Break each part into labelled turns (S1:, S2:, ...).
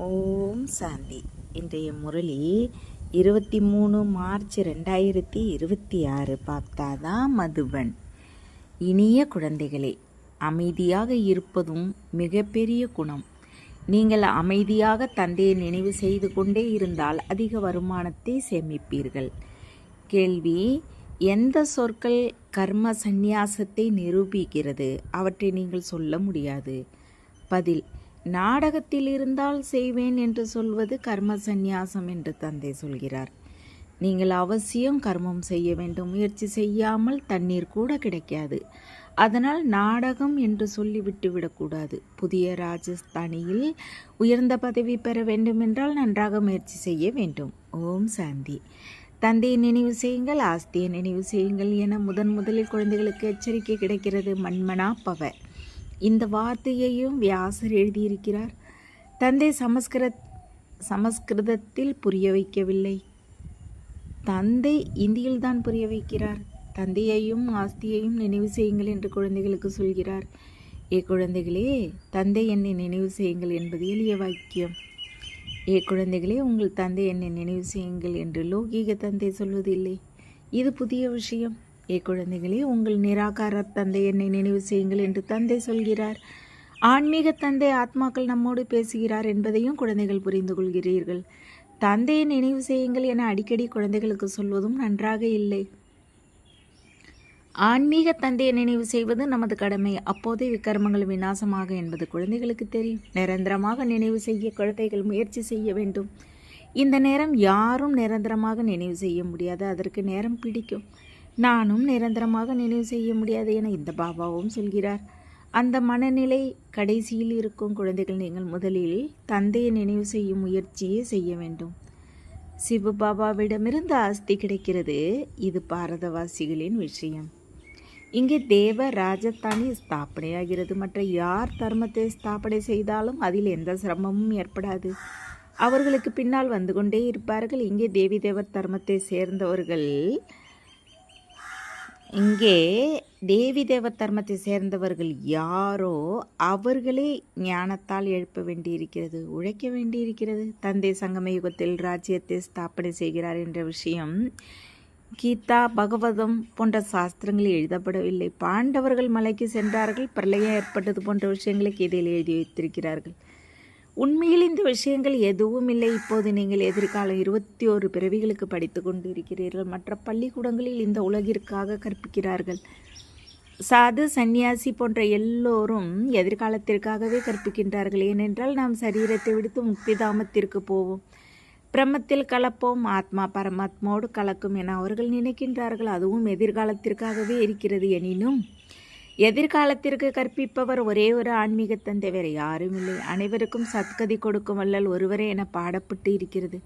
S1: ஓம் சாந்தி. இன்றைய முரளி 23 மார்ச் 2026. பாப்தாதா மதுபன். இனிய குழந்தைகளே, அமைதியாக இருப்பதும் மிகப்பெரிய குணம். நீங்கள் அமைதியாக தந்தையை நினைவு செய்து கொண்டே இருந்தால் அதிக வருமானத்தை சேமிப்பீர்கள். கேள்வி: எந்த சொற்கள் கர்ம சந்நியாசத்தை நிரூபிக்கிறது? அவற்றை நீங்கள் சொல்ல முடியாது. பதில்: நாடகத்தில் இருந்தால் செய்வேன் என்று சொல்வது கர்ம சந்நியாசம் என்று தந்தை சொல்கிறார். நீங்கள் அவசியம் கர்மம் செய்ய வேண்டும். முயற்சி செய்யாமல் தண்ணீர் கூட கிடைக்காது. அதனால் நாடகம் என்று சொல்லிவிட்டு விடக்கூடாது. புதிய ராஜஸ்தானியில் உயர்ந்த பதவி பெற வேண்டுமென்றால் நன்றாக முயற்சி செய்ய வேண்டும். ஓம் சாந்தி. தந்தையை நினைவு செய்யுங்கள், ஆஸ்தியை நினைவு செய்யுங்கள் என முதலில் குழந்தைகளுக்கு எச்சரிக்கை கிடைக்கிறது. மன்மனா பவ. இந்த வார்த்தையையும் வியாசர் எழுதியிருக்கிறார். தந்தை சமஸ்கிருதத்தில் புரிய வைக்கவில்லை. தந்தை இந்தியில்தான் புரிய வைக்கிறார். தந்தையையும் ஆஸ்தியையும் நினைவு செய்யுங்கள் என்று குழந்தைகளுக்கு சொல்கிறார். குழந்தைகளே, தந்தை என்னை நினைவு செய்யுங்கள் என்பது எளிய வாக்கியம். குழந்தைகளே, உங்கள் தந்தை என்னை நினைவு செய்யுங்கள் என்று லௌகீக தந்தை சொல்வதில்லை. இது புதிய விஷயம். குழந்தைகளே, உங்கள் நிராகார தந்தை என்னை நினைவு செய்யுங்கள் என்று தந்தை சொல்கிறார். ஆன்மீக தந்தை ஆத்மாக்கள் நம்மோடு பேசுகிறார் என்பதையும் குழந்தைகள் புரிந்து கொள்கிறீர்கள். தந்தையை நினைவு செய்யுங்கள் என அடிக்கடி குழந்தைகளுக்கு சொல்வதும் நன்றாக இல்லை. ஆன்மீக தந்தையை நினைவு செய்வது நமது கடமை. அப்போதே விக்கர்மங்கள் விநாசமாக என்பது குழந்தைகளுக்கு தெரியும். நிரந்தரமாக நினைவு செய்ய குழந்தைகள் முயற்சி செய்ய வேண்டும். இந்த நேரம் யாரும் நிரந்தரமாக நினைவு செய்ய முடியாது. அதற்கு நேரம் பிடிக்கும். நானும் நிரந்தரமாக நினைவு செய்ய முடியாது என இந்த பாபாவும் சொல்கிறார். அந்த மனநிலை கடைசியில் இருக்கும் குழந்தைகள், நீங்கள் முதலில் தந்தையை நினைவு செய்யும் முயற்சியே செய்ய வேண்டும். சிவ பாபாவிடமிருந்து ஆஸ்தி கிடைக்கிறது. இது பாரதவாசிகளின் விஷயம். இங்கே தேவ ராஜதானி ஸ்தாபனையாகிறது. மற்ற யார் தர்மத்தை ஸ்தாபனை செய்தாலும் அதில் எந்த சிரமமும் ஏற்படாது. அவர்களுக்கு பின்னால் வந்து கொண்டே இருப்பார்கள். இங்கே தேவி தேவர் தர்மத்தை சேர்ந்தவர்கள் சேர்ந்தவர்கள் யாரோ அவர்களே ஞானத்தால் எழுப்ப வேண்டியிருக்கிறது, உழைக்க வேண்டியிருக்கிறது. தந்தை சங்கம யுகத்தில் ராஜ்யத்தை ஸ்தாபனை செய்கிறார் என்ற விஷயம் கீதா, பகவதம் போன்ற சாஸ்திரங்களில் எழுதப்படவில்லை. பாண்டவர்கள் மலைக்கு சென்றார்கள், பிரளயம் ஏற்பட்டது போன்ற விஷயங்களை கீதையில் எழுதி வைத்திருக்கிறார்கள். உண்மையில் இந்த விஷயங்கள் எதுவும் இல்லை. இப்போது நீங்கள் எதிர்காலம் 21 பிறவிகளுக்கு படித்து கொண்டு இருக்கிறீர்கள். மற்ற பள்ளிக்கூடங்களில் இந்த உலகிற்காக கற்பிக்கிறார்கள். சாது, சந்நியாசி போன்ற எல்லோரும் எதிர்காலத்திற்காகவே கற்பிக்கின்றார்கள். ஏனென்றால் நாம் சரீரத்தை விடுத்து முக்திதாமத்திற்கு போவோம், பிரம்மத்தில் கலப்போம், ஆத்மா பரமாத்மாவோடு கலக்கும் என அவர்கள் நினைக்கின்றார்கள். அதுவும் எதிர்காலத்திற்காகவே இருக்கிறது. எனினும் எதிர்காலத்திற்கு கற்பிப்பவர் ஒரே ஒரு ஆன்மீக தந்தை, வேறு யாரும் இல்லை. அனைவருக்கும் சத்கதி கொடுக்கும் வல்லல் ஒருவரே என பாடப்பட்டு இருக்கிறது.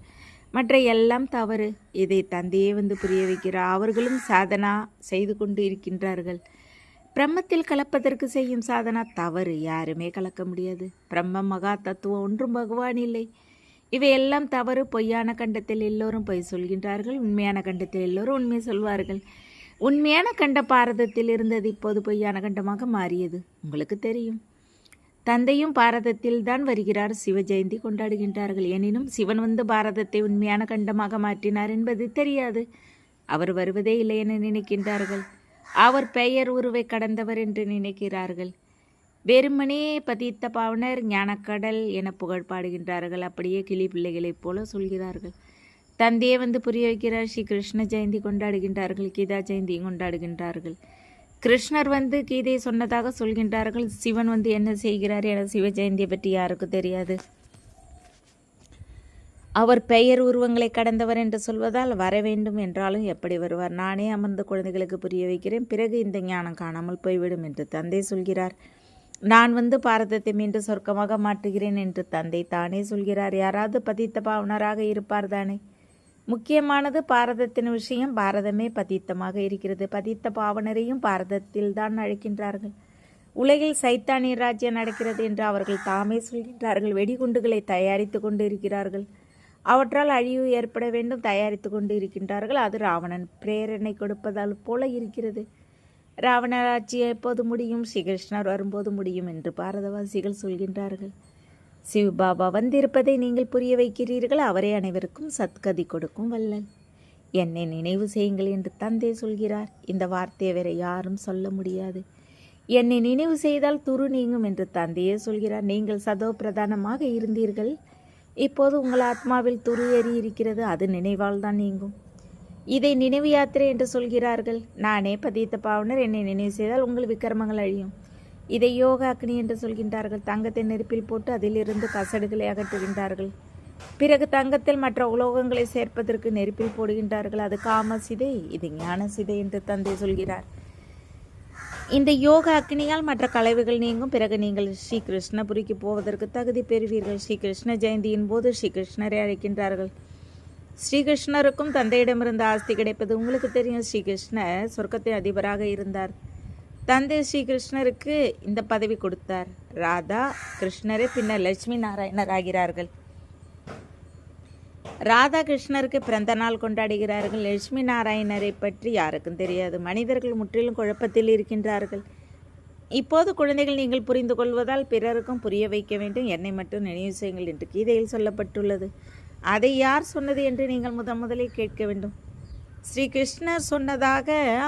S1: மற்ற எல்லாம் தவறு. இதை தந்தையே புரிய வைக்கிறார். அவர்களும் சாதனா செய்து கொண்டு இருக்கின்றார்கள். பிரம்மத்தில் கலப்பதற்கு செய்யும் சாதனா தவறு. யாருமே கலக்க முடியாது. பிரம்ம மகா தத்துவம் ஒன்றும் பகவான் இல்லை. இவையெல்லாம் தவறு. பொய்யான கண்டத்தில் எல்லோரும் பொய் சொல்கின்றார்கள். உண்மையான கண்டத்தில் எல்லோரும் உண்மை சொல்வார்கள். உண்மையான கண்ட பாரதத்தில் இருந்தது, இப்போது பொய்யான கண்டமாக மாறியது. உங்களுக்கு தெரியும். தந்தையும் பாரதத்தில் தான் வருகிறார். சிவ ஜெயந்தி கொண்டாடுகின்றார்கள். எனினும் சிவன் பாரதத்தை உண்மையான கண்டமாக மாற்றினார் என்பது தெரியாது. அவர் வருவதே இல்லை என நினைக்கின்றார்கள். அவர் பெயர் உருவை கடந்தவர் என்று நினைக்கிறார்கள். வெறுமனே பதித்த பாவனர், ஞானக்கடல் என புகழ் பாடுகின்றார்கள். அப்படியே கிளி பிள்ளைகளைப் போல சொல்கிறார்கள். தந்தையே புரிய வைக்கிறார். ஸ்ரீ கிருஷ்ண ஜெயந்தி கொண்டாடுகின்றார்கள், கீதா ஜெயந்தியும் கொண்டாடுகின்றார்கள். கிருஷ்ணர் கீதை சொன்னதாக சொல்கின்றார்கள். சிவன் என்ன செய்கிறார் என சிவ ஜெயந்தியை பற்றி யாருக்கு தெரியாது. அவர் பெயர் உருவங்களை கடந்தவர் என்று சொல்வதால் வர வேண்டும் என்றாலும் எப்படி வருவார்? நானே அமர்ந்த குழந்தைகளுக்கு புரிய வைக்கிறேன். பிறகு இந்த ஞானம் காணாமல் போய்விடும் என்று தந்தை சொல்கிறார். நான் பாரதத்தை மீண்டும் சொர்க்கமாக மாற்றுகிறேன் என்று தந்தை தானே சொல்கிறார். யாராவது பதித்த பாவனராக இருப்பார் தானே? முக்கியமானது பாரதத்தின் விஷயம். பாரதமே பதித்தமாக இருக்கிறது. பதித்த பாவனரையும் பாரதத்தில் தான் அழைக்கின்றார்கள். உலகில் சைத்தானிய ராஜ்யம் நடக்கிறது என்று அவர்கள் தாமே சொல்கின்றார்கள். வெடிகுண்டுகளை தயாரித்து கொண்டு இருக்கிறார்கள். அவற்றால் அழிவு ஏற்பட வேண்டும், தயாரித்து கொண்டு இருக்கின்றார்கள். அது ராவணன் பிரேரணை கொடுப்பதால் போல இருக்கிறது. ராவண ராஜ்யம் எப்போது முடியும்? ஸ்ரீகிருஷ்ணர் வரும்போது முடியும் என்று பாரதவாசிகள் சொல்கின்றார்கள். சிவபாபா வந்திருப்பதை நீங்கள் புரிய வைக்கிறீர்கள். அவரே அனைவருக்கும் சத்கதி கொடுக்கும் வல்லல். என்னை நினைவு செய்யுங்கள் என்று தந்தை சொல்கிறார். இந்த வார்த்தையை வேற யாரும் சொல்ல முடியாது. என்னை நினைவு செய்தால் துரு நீங்கும் என்று தந்தையே சொல்கிறார். நீங்கள் சதோ பிரதானமாக இருந்தீர்கள். இப்போது உங்கள் ஆத்மாவில் துரு ஏறி இருக்கிறது. அது நினைவால் தான் நீங்கும். இதை நினைவு யாத்திரை என்று சொல்கிறார்கள். நானே பதித்த பாவனர். என்னை நினைவு செய்தால் உங்கள் விக்கிரமங்கள் அழியும். இதை யோக அக்னி என்று சொல்கின்றார்கள். தங்கத்தை நெருப்பில் போட்டு அதிலிருந்து கசடுகளை அகற்றுகின்றார்கள். பிறகு தங்கத்தில் மற்ற உலோகங்களை சேர்ப்பதற்கு நெருப்பில் போடுகின்றார்கள். அது காம சிதை, இது ஞான சிதை என்று தந்தை சொல்கிறார். இந்த யோக அக்னியால் மற்ற கலைவுகள் நீங்கும். பிறகு நீங்கள் ஸ்ரீ கிருஷ்ணபுரிக்கு போவதற்கு தகுதி பெறுவீர்கள். ஸ்ரீ கிருஷ்ண ஜெயந்தியின் போது ஸ்ரீ கிருஷ்ணரை அழைக்கின்றார்கள். ஸ்ரீகிருஷ்ணருக்கும் தந்தையிடமிருந்து ஆஸ்தி கிடைப்பது உங்களுக்கு தெரியும். ஸ்ரீகிருஷ்ணர் சொர்க்கத்தின் அதிபராக இருந்தார். தந்தை ஸ்ரீகிருஷ்ணருக்கு இந்த பதவி கொடுத்தார். ராதா கிருஷ்ணரே பின்னர் லட்சுமி நாராயணர் ஆகிறார்கள். ராதா கிருஷ்ணருக்கு பிறந்த நாள் கொண்டாடுகிறார்கள். லட்சுமி நாராயணரை பற்றி யாருக்கும் தெரியாது. மனிதர்கள் முற்றிலும் குழப்பத்தில் இருக்கின்றார்கள். இப்போது குழந்தைகள், நீங்கள் புரிந்து கொள்வதால் பிறருக்கும் புரிய வைக்க வேண்டும். என்னை மட்டும் நினைவு செய்யுங்கள் என்று கீதையில் சொல்லப்பட்டுள்ளது. அதை யார் சொன்னது என்று நீங்கள் முதலில் கேட்க வேண்டும். ஸ்ரீ கிருஷ்ணர் சொன்னதாக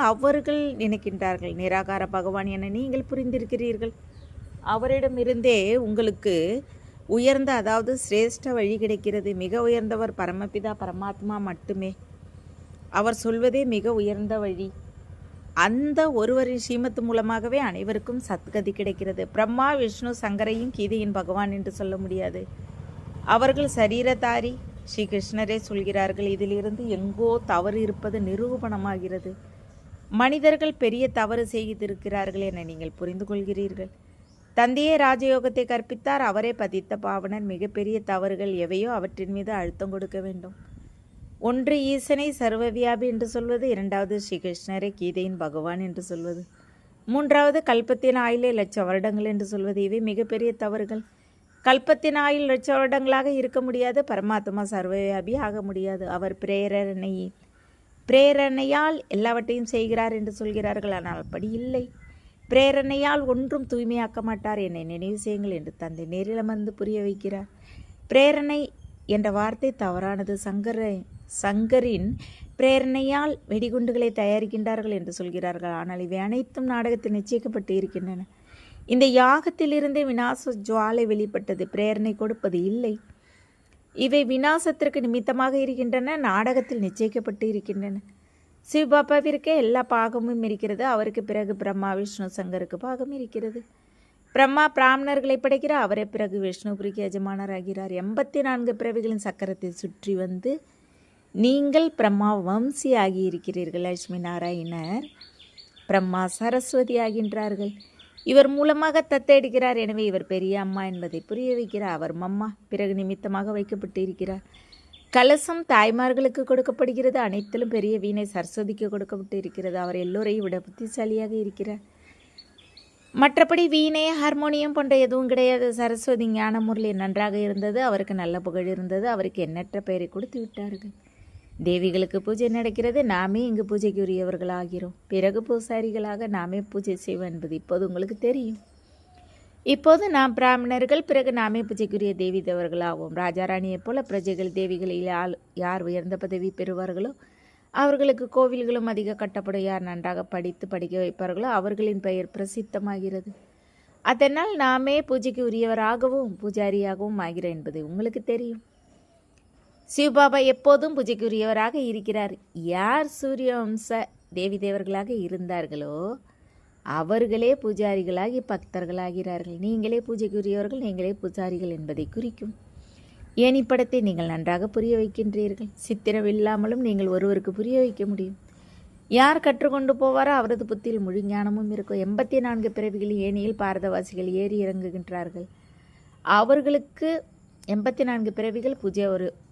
S1: அவர்கள் நினைக்கின்றார்கள். நிராகார பகவான் என நீங்கள் புரிந்திருக்கிறீர்கள். அவரிடமிருந்தே உங்களுக்கு உயர்ந்த, அதாவது சிரேஷ்ட வழி கிடைக்கிறது. மிக உயர்ந்தவர் பரமபிதா பரமாத்மா மட்டுமே. அவர் சொல்வதே மிக உயர்ந்த வழி. அந்த ஒருவரின் ஸ்ரீமத் மூலமாகவே அனைவருக்கும் சத்கதி கிடைக்கிறது. பிரம்மா விஷ்ணு சங்கரையும் கீதையின் பகவான் என்று சொல்ல முடியாது. அவர்கள் சரீரதாரி. ஸ்ரீ கிருஷ்ணரே சொல்கிறார்கள். இதிலிருந்து எங்கோ தவறு இருப்பது நிரூபணமாகிறது. மனிதர்கள் பெரிய தவறு செய்திருக்கிறார்கள் என நீங்கள் புரிந்து கொள்கிறீர்கள். தந்தையே ராஜயோகத்தை கற்பித்தார். அவரே பதித்த பாவனர். மிகப்பெரிய தவறுகள் எவையோ அவற்றின் மீது அழுத்தம் கொடுக்க வேண்டும். ஒன்று ஈசனை சர்வவியாபி என்று சொல்வது. இரண்டாவது ஸ்ரீகிருஷ்ணரை கீதையின் பகவான் என்று சொல்வது. மூன்றாவது கல்பத்தின் ஆயுளே லட்ச வருடங்கள் என்று சொல்வது. இவை மிகப்பெரிய தவறுகள். கல்பத்தின் ஆயுள் லட்ச வருடங்களாக இருக்க முடியாது. பரமாத்மா சர்வவியாபி ஆக முடியாது. அவர் பிரேரணையால் எல்லாவற்றையும் செய்கிறார் என்று சொல்கிறார்கள். ஆனால் அப்படி இல்லை. பிரேரணையால் ஒன்றும் தூய்மையாக்க மாட்டார். என்னை நினைவு செய்யுங்கள் என்று தந்தை நேரில் அமர்ந்து புரிய வைக்கிறார். பிரேரணை என்ற வார்த்தை தவறானது. சங்கரின் பிரேரணையால் வெடிகுண்டுகளை தயாரிக்கின்றார்கள் என்று சொல்கிறார்கள். ஆனால் இவை அனைத்தும் நாடகத்தில் நிச்சயிக்கப்பட்டு இருக்கின்றன. இந்த யாகத்திலிருந்தே விநாச ஜுவாலை வெளிப்பட்டது. பிரேரணை கொடுப்பது இல்லை. இவை விநாசத்திற்கு நிமித்தமாக இருக்கின்றன. நாடகத்தில் நிச்சயிக்கப்பட்டு இருக்கின்றன. சிவபாபாவிற்கே எல்லா பாகமும் இருக்கிறது. அவருக்கு பிறகு பிரம்மா விஷ்ணு சங்கருக்கு பாகம் இருக்கிறது. பிரம்மா பிராமணர்களை படைக்கிறார். அவரே பிறகு விஷ்ணுபுரிக்கு எஜமானர் ஆகிறார். 84 பிறவிகளின் சக்கரத்தை சுற்றி வந்து நீங்கள் பிரம்மா வம்சி ஆகியிருக்கிறீர்கள். லட்சுமி நாராயணர் பிரம்மா சரஸ்வதி ஆகின்றார்கள். இவர் மூலமாக தத்தெடுக்கிறார். எனவே இவர் பெரிய அம்மா என்பதை புரிய வைக்கிறார். அவர் மம்மா பிறகு நிமித்தமாக வைக்கப்பட்டு இருக்கிறார். கலசம் தாய்மார்களுக்கு கொடுக்கப்படுகிறது. அனைத்திலும் பெரிய வீணை சரஸ்வதிக்கு கொடுக்கப்பட்டு இருக்கிறது. அவர் எல்லோரையும் விட புத்திசாலியாக இருக்கிறார். மற்றபடி வீணை, ஹார்மோனியம் போன்ற எதுவும் கிடையாது. சரஸ்வதி ஞான முரளி நன்றாக இருந்தது. அவருக்கு நல்ல புகழ் இருந்தது. அவருக்கு எண்ணற்ற பெயரை கொடுத்து விட்டார்கள். தேவிகளுக்கு பூஜை நடக்கிறது. நாமே இங்கு பூஜைக்கு உரியவர்கள் ஆகிறோம். பிறகு பூசாரிகளாக நாமே பூஜை செய்வோம் என்பது இப்போது உங்களுக்கு தெரியும். இப்போது நாம் பிராமணர்கள். பிறகு நாமே பூஜைக்குரிய தேவி தேவர்களாகும். ராஜாராணியைப் போல பிரஜைகள் தேவிகளில் யார் உயர்ந்த பதவி பெறுவார்களோ அவர்களுக்கு கோவில்களும் அதிக கட்டப்படும். யார் நன்றாக படிக்க வைப்பார்களோ அவர்களின் பெயர் பிரசித்தமாகிறது. அதனால் நாமே பூஜைக்கு உரியவராகவும் பூஜாரியாகவும் ஆகிறோம் என்பது உங்களுக்கு தெரியும். சிவபாபா எப்போதும் பூஜைக்குரியவராக இருக்கிறார். யார் சூரிய வம்ச தேவி தேவர்களாக இருந்தார்களோ அவர்களே பூஜாரிகளாகி பக்தர்களாகிறார்கள். நீங்களே பூஜைக்குரியவர்கள், நீங்களே பூஜாரிகள் என்பதை குறிக்கும். ஏனி படத்தை நீங்கள் நன்றாக புரிய வைக்கின்றீர்கள். சித்திரம் இல்லாமலும் நீங்கள் ஒருவருக்கு புரிய வைக்க முடியும். யார் கற்றுக்கொண்டு போவாரோ அவரது புத்தியில் முழு ஞானமும் இருக்கும். 84 பிறவிகளில் ஏனியில் பாரதவாசிகள் ஏறி இறங்குகின்றார்கள். அவர்களுக்கு 84 பிறவிகள்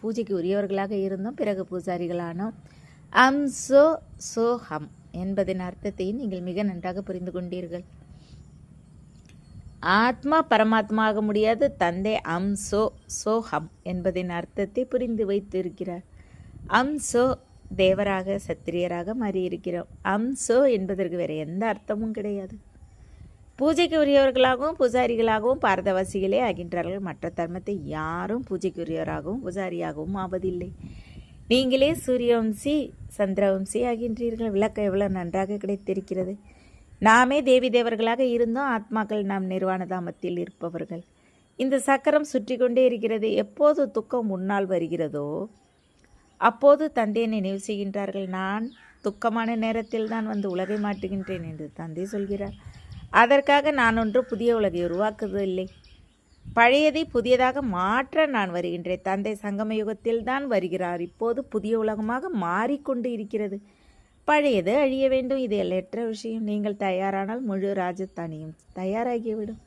S1: பூஜைக்கு உரியவர்களாக இருந்தோம். பிறகு பூஜாரிகளானோம். ஹம் என்பதன் அர்த்தத்தையும் நீங்கள் மிக நன்றாக புரிந்து கொண்டீர்கள். ஆத்மா பரமாத்மா ஆக முடியாது. தந்தை ஹம் என்பதன் அர்த்தத்தை புரிந்து வைத்திருக்கிறார். தேவராக சத்திரியராக மாறியிருக்கிறோம். என்பதற்கு வேறு எந்த அர்த்தமும் கிடையாது. பூஜைக்கு உரியவர்களாகவும் பூஜாரிகளாகவும் பாரதவாசிகளே ஆகின்றார்கள். மற்ற தர்மத்தை யாரும் பூஜைக்கு உரியவராகவும் பூஜாரியாகவும் ஆவதில்லை. நீங்களே சூரியவம்சி சந்திரவம்சி ஆகின்றீர்கள். விளக்கம் எவ்வளவு நன்றாக கிடைத்திருக்கிறது. நாமே தேவி தேவர்களாக இருந்தோம். ஆத்மாக்கள் நாம் நிர்வாண தாமத்தில் இருப்பவர்கள். இந்த சக்கரம் சுற்றி கொண்டே இருக்கிறது. எப்போது துக்கம் முன்னால் வருகிறதோ அப்போது தந்தையை நினைவு செய்கின்றார்கள். நான் துக்கமான நேரத்தில் தான் வந்து உலகை மாட்டுகின்றேன் என்று தந்தை சொல்கிறார். அதற்காக நான் ஒன்று புதிய உலகை உருவாக்குவதில்லை. பழையதை புதியதாக மாற்ற நான் வருகின்றேன். தந்தை சங்கம யுகத்தில் தான் வருகிறார். இப்போது புதிய உலகமாக மாறிக்கொண்டு இருக்கிறது. பழையது அழிய வேண்டும். இது எல்லையற்ற விஷயம். நீங்கள் தயாரானால் முழு ராஜஸ்தானியும் தயாராகிவிடும்.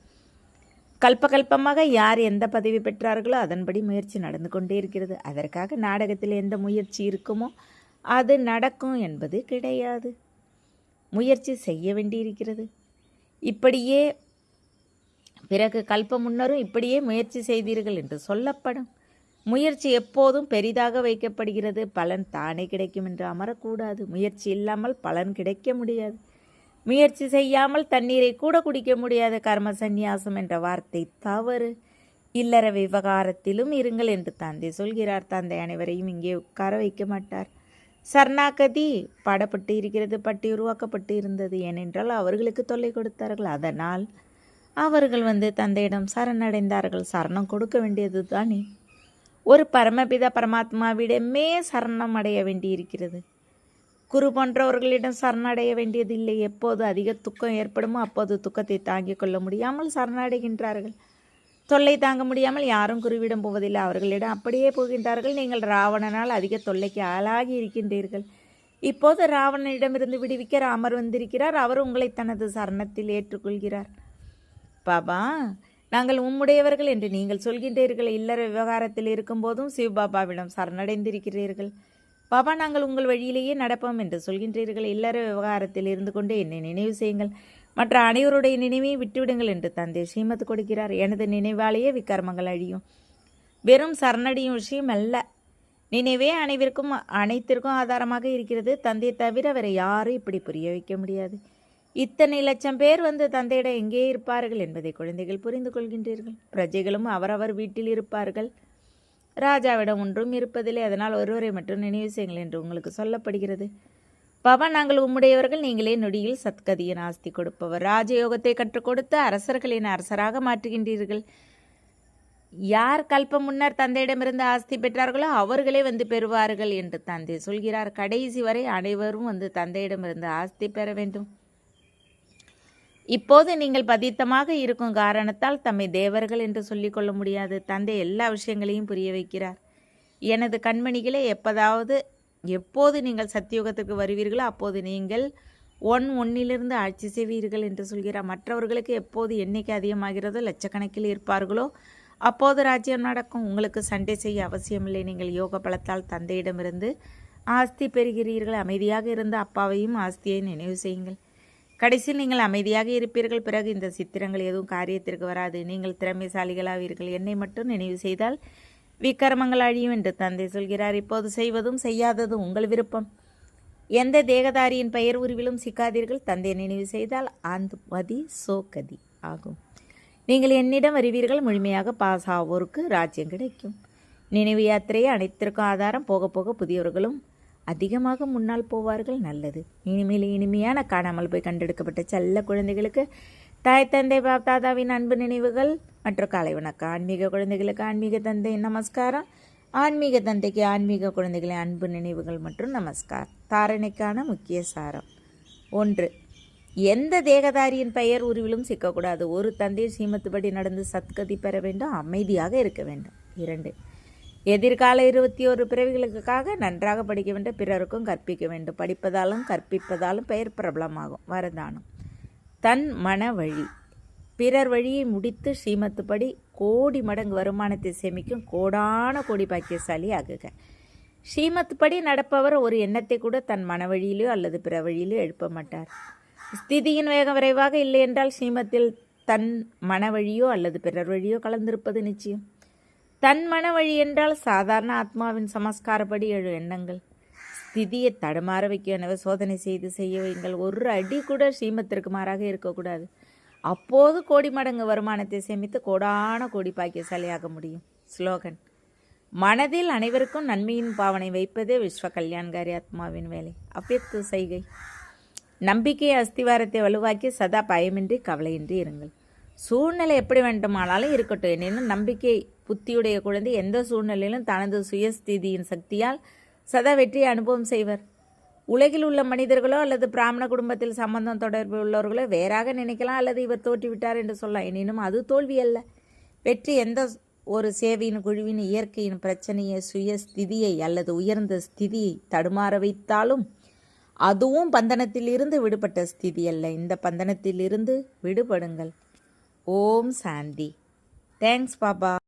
S1: கல்பகல்பமாக யார் எந்த பதவி பெற்றார்களோ அதன்படி முயற்சி நடந்து கொண்டே இருக்கிறது. அதற்காக நாடகத்தில் எந்த முயற்சி இருக்குமோ அது நடக்கும் என்பது கிடையாது. முயற்சி செய்ய வேண்டியிருக்கிறது. இப்படியே பிறகு கல்ப முன்னரும் இப்படியே முயற்சி செய்தீர்கள் என்று சொல்லப்படும். முயற்சி எப்போதும் பெரிதாக வைக்கப்படுகிறது. பலன் தானே கிடைக்கும் என்று அமரக்கூடாது. முயற்சி இல்லாமல் பலன் கிடைக்க முடியாது. முயற்சி செய்யாமல் தண்ணீரை கூட குடிக்க முடியாது. கர்ம சந்நியாசம் என்ற வார்த்தை தவறு. இல்லற விவகாரத்திலும் இருங்கள் என்று தந்தை சொல்கிறார். தந்தை அனைவரையும் இங்கே உட்கார வைக்க மாட்டார். சரணாகதி பாடப்பட்டு இருக்கிறது, பட்டி உருவாக்கப்பட்டு இருந்தது. ஏனென்றால் அவர்களுக்கு தொல்லை கொடுத்தார்கள். அதனால் அவர்கள் வந்து தந்தையிடம் சரணடைந்தார்கள். சரணம் கொடுக்க வேண்டியது தானே. ஒரு பரமபிதா பரமாத்மாவிடமே சரணம் அடைய வேண்டியிருக்கிறது. குரு போன்றவர்களிடம் சரணடைய வேண்டியதில்லை. எப்போது அதிக துக்கம் ஏற்படுமோ அப்போது துக்கத்தை தாங்கிக் கொள்ள முடியாமல் சரணடைகின்றார்கள். தொல்லை தாங்க முடியாமல் யாரும் குருவிடம் போவதில்லை. அவர்களிடம் அப்படியே போகின்றார்கள். நீங்கள் ராவணனால் அதிக தொல்லைக்கு ஆளாகி இருக்கின்றீர்கள். இப்போது ராவணனிடமிருந்து விடுவிக்க ராமர் வந்திருக்கிறார். அவர் உங்களை தனது சரணத்தில் ஏற்றுக்கொள்கிறார். பாபா, நாங்கள் உம்முடையவர்கள் என்று நீங்கள் சொல்கின்றீர்கள். இல்லற விவகாரத்தில் இருக்கும்போதும் சிவபாபாவிடம் சரணடைந்திருக்கிறீர்கள். பாபா, நாங்கள் உங்கள் வழியிலேயே நடப்போம் என்று சொல்கின்றீர்கள். இல்லற விவகாரத்தில் இருந்து கொண்டு என்னை நினைவு செய்யுங்கள். மற்ற அனைவருடைய நினைவையும் விட்டுவிடுங்கள் என்று தந்தை ஸ்ரீமத் கொடுக்கிறார். எனது நினைவாலேயே விக்கர்மங்கள் அழியும். வெறும் சரணடையும் விஷயம் அல்ல. நினைவே அனைத்திற்கும் ஆதாரமாக இருக்கிறது. தந்தை தவிர வேறு யாரும் இப்படி புரிய வைக்க முடியாது. இத்தனை லட்சம் பேர் வந்து தந்தையிடம் எங்கே இருப்பார்கள் என்பதை குழந்தைகள் புரிந்து கொள்கின்றீர்கள். பிரஜைகளும் அவரவர் வீட்டில் இருப்பார்கள். ராஜாவிடம் ஒன்றும் இருப்பதில்லை. அதனால் ஒருவரை மட்டும் நினைவு செய்யுங்கள் என்று உங்களுக்கு சொல்லப்படுகிறது. பாபா, நாங்கள் உம்முடையவர்கள். நீங்களே நொடியில் சத்கதியின் ஆஸ்தி கொடுப்பவர். ராஜயோகத்தை கற்றுக் கொடுத்து அரசர்களின் அரசராக மாற்றுகின்றீர்கள். யார் கல்பம் முன்னர் தந்தையிடமிருந்து ஆஸ்தி பெற்றார்களோ அவர்களே வந்து பெறுவார்கள் என்று தந்தை சொல்கிறார். கடைசி வரை அனைவரும் வந்து தந்தையிடமிருந்து ஆஸ்தி பெற வேண்டும். இப்போது நீங்கள் பதித்தமாக இருக்கும் காரணத்தால் தம்மை தேவர்கள் என்று சொல்லிக்கொள்ள முடியாது. தந்தை எல்லா விஷயங்களையும் புரிய வைக்கிறார். எனது கண்மணிகளே, எப்போது நீங்கள் சத்தியுகத்திற்கு வருவீர்களோ அப்போது நீங்கள் ஒன்னிலிருந்து ஆட்சி செய்வீர்கள் என்று சொல்கிறார். மற்றவர்களுக்கு எப்போது எண்ணிக்கை அதிகமாகிறதோ லட்சக்கணக்கில் இருப்பார்களோ அப்போது ராஜ்யம் நடக்கும். உங்களுக்கு சண்டை செய்ய அவசியமில்லை. நீங்கள் யோக பலத்தால் தந்தையிடமிருந்து ஆஸ்தி பெறுகிறீர்கள். அமைதியாக இருந்த அப்பாவையும் ஆஸ்தியை நினைவு செய்யுங்கள். கடைசியில் நீங்கள் அமைதியாக இருப்பீர்கள். பிறகு இந்த சித்திரங்கள் எதுவும் காரியத்திற்கு வராது. நீங்கள் திறமைசாலிகளாவீர்கள். என்னை மட்டும் நினைவு செய்தால் விக்கர்மங்கள் அழியும் என்று தந்தை சொல்கிறார். இப்போது செய்வதும் செய்யாததும் உங்கள் விருப்பம். எந்த தேகதாரியின் பெயர் உருவிலும் சிக்காதீர்கள். தந்தையை நினைவு செய்தால் அந்த மதி சோகதி ஆகும். நீங்கள் என்னிடம் வருவீர்கள். முழுமையாக பாஸ் ஆவோருக்கு ராஜ்யம் கிடைக்கும். நினைவு யாத்திரையை அனைத்திற்கும் ஆதாரம். போக போக புதியவர்களும் அதிகமாக முன்னால் போவார்கள். நல்லது. இனிமேல் இனிமையான காணாமல் போய் கண்டெடுக்கப்பட்ட செல்ல குழந்தைகளுக்கு தாய் தந்தை தாதாவின் அன்பு நினைவுகள் மற்றும் காலை வணக்கம். ஆன்மீக குழந்தைகளுக்கு ஆன்மீக தந்தை நமஸ்காரம். ஆன்மீக தந்தைக்கு ஆன்மீக குழந்தைகளின் அன்பு நினைவுகள் மற்றும் நமஸ்கார். தாரணைக்கான முக்கிய சாரம். 1. எந்த தேகதாரியின் பெயர் உருவிலும் சிக்கக்கூடாது. ஒரு தந்தை சீமத்துப்படி நடந்து சத்கதி பெற வேண்டும். அமைதியாக இருக்க வேண்டும். 2. எதிர்கால 21 பிறவிகளுக்காக நன்றாக படிக்க வேண்டும். பிறருக்கும் கற்பிக்க வேண்டும். படிப்பதாலும் கற்பிப்பதாலும் பெயர் பிரபலமாகும். வரதானம். தன் மன வழி. பிறர் வழியை முடித்து ஸ்ரீமத்துப்படி கோடி மடங்கு வருமானத்தை சேமிக்கும் கோடான கோடி பாக்கியசாலி ஆகுக. ஸ்ரீமத்துப்படி நடப்பவர் ஒரு எண்ணத்தை கூட தன் மன வழியிலோ அல்லது பிற வழியிலோ எழுப்ப மாட்டார். ஸ்திதியின் வேகம் விரைவாக இல்லை என்றால் ஸ்ரீமத்தில் தன் மன வழியோ அல்லது பிறர் வழியோ கலந்திருப்பது நிச்சயம். தன் மன வழி என்றால் சாதாரண ஆத்மாவின் சமஸ்காரப்படி 7 எண்ணங்கள். ஸ்திதியை தடுமாற வைக்க எனவே சோதனை செய்ய வையுங்கள். ஒரு அடி கூட ஸ்ரீமத்திற்கு மாறாக இருக்கக்கூடாது. அப்போது கோடி மடங்கு வருமானத்தை சேமித்து கோடான கோடி பாக்கியசாலியாக முடியும். ஸ்லோகன்: மனதில் அனைவருக்கும் நன்மையின் பாவனை வைப்பதே விஸ்வ கல்யாண்காரி ஆத்மாவின் வேலை. அவ்யக்த செய்கை: நம்பிக்கை அஸ்திவாரத்தை வலுவாக்கி சதா பயமின்றி கவலையின்றி இருங்கள். சூழ்நிலை எப்படி வேண்டுமானாலும் இருக்கட்டும், எனினும் நம்பிக்கை புத்தியுடைய குழந்தை எந்த சூழ்நிலையிலும் தனது சுயஸ்திதியின் சக்தியால் சதா வெற்றியை அனுபவம் செய்வர். உலகில் உள்ள மனிதர்களோ அல்லது பிராமண குடும்பத்தில் சம்பந்தம் தொடர்பு உள்ளவர்களோ வேறாக நினைக்கலாம், அல்லது இவர் தோற்றுவிட்டார் என்று சொல்லலாம். எனினும் அது தோல்வி அல்ல, வெற்றி. எந்த ஒரு சேவையின் குழுவின் இயற்கையின் பிரச்சனையை, சுயஸ்திதியை அல்லது உயர்ந்த ஸ்திதியை தடுமாற வைத்தாலும் அதுவும் பந்தனத்திலிருந்து விடுபட்ட ஸ்திதி அல்ல. இந்த பந்தனத்திலிருந்து விடுபடுங்கள். ஓம் சாந்தி. தேங்க்ஸ் பாபா.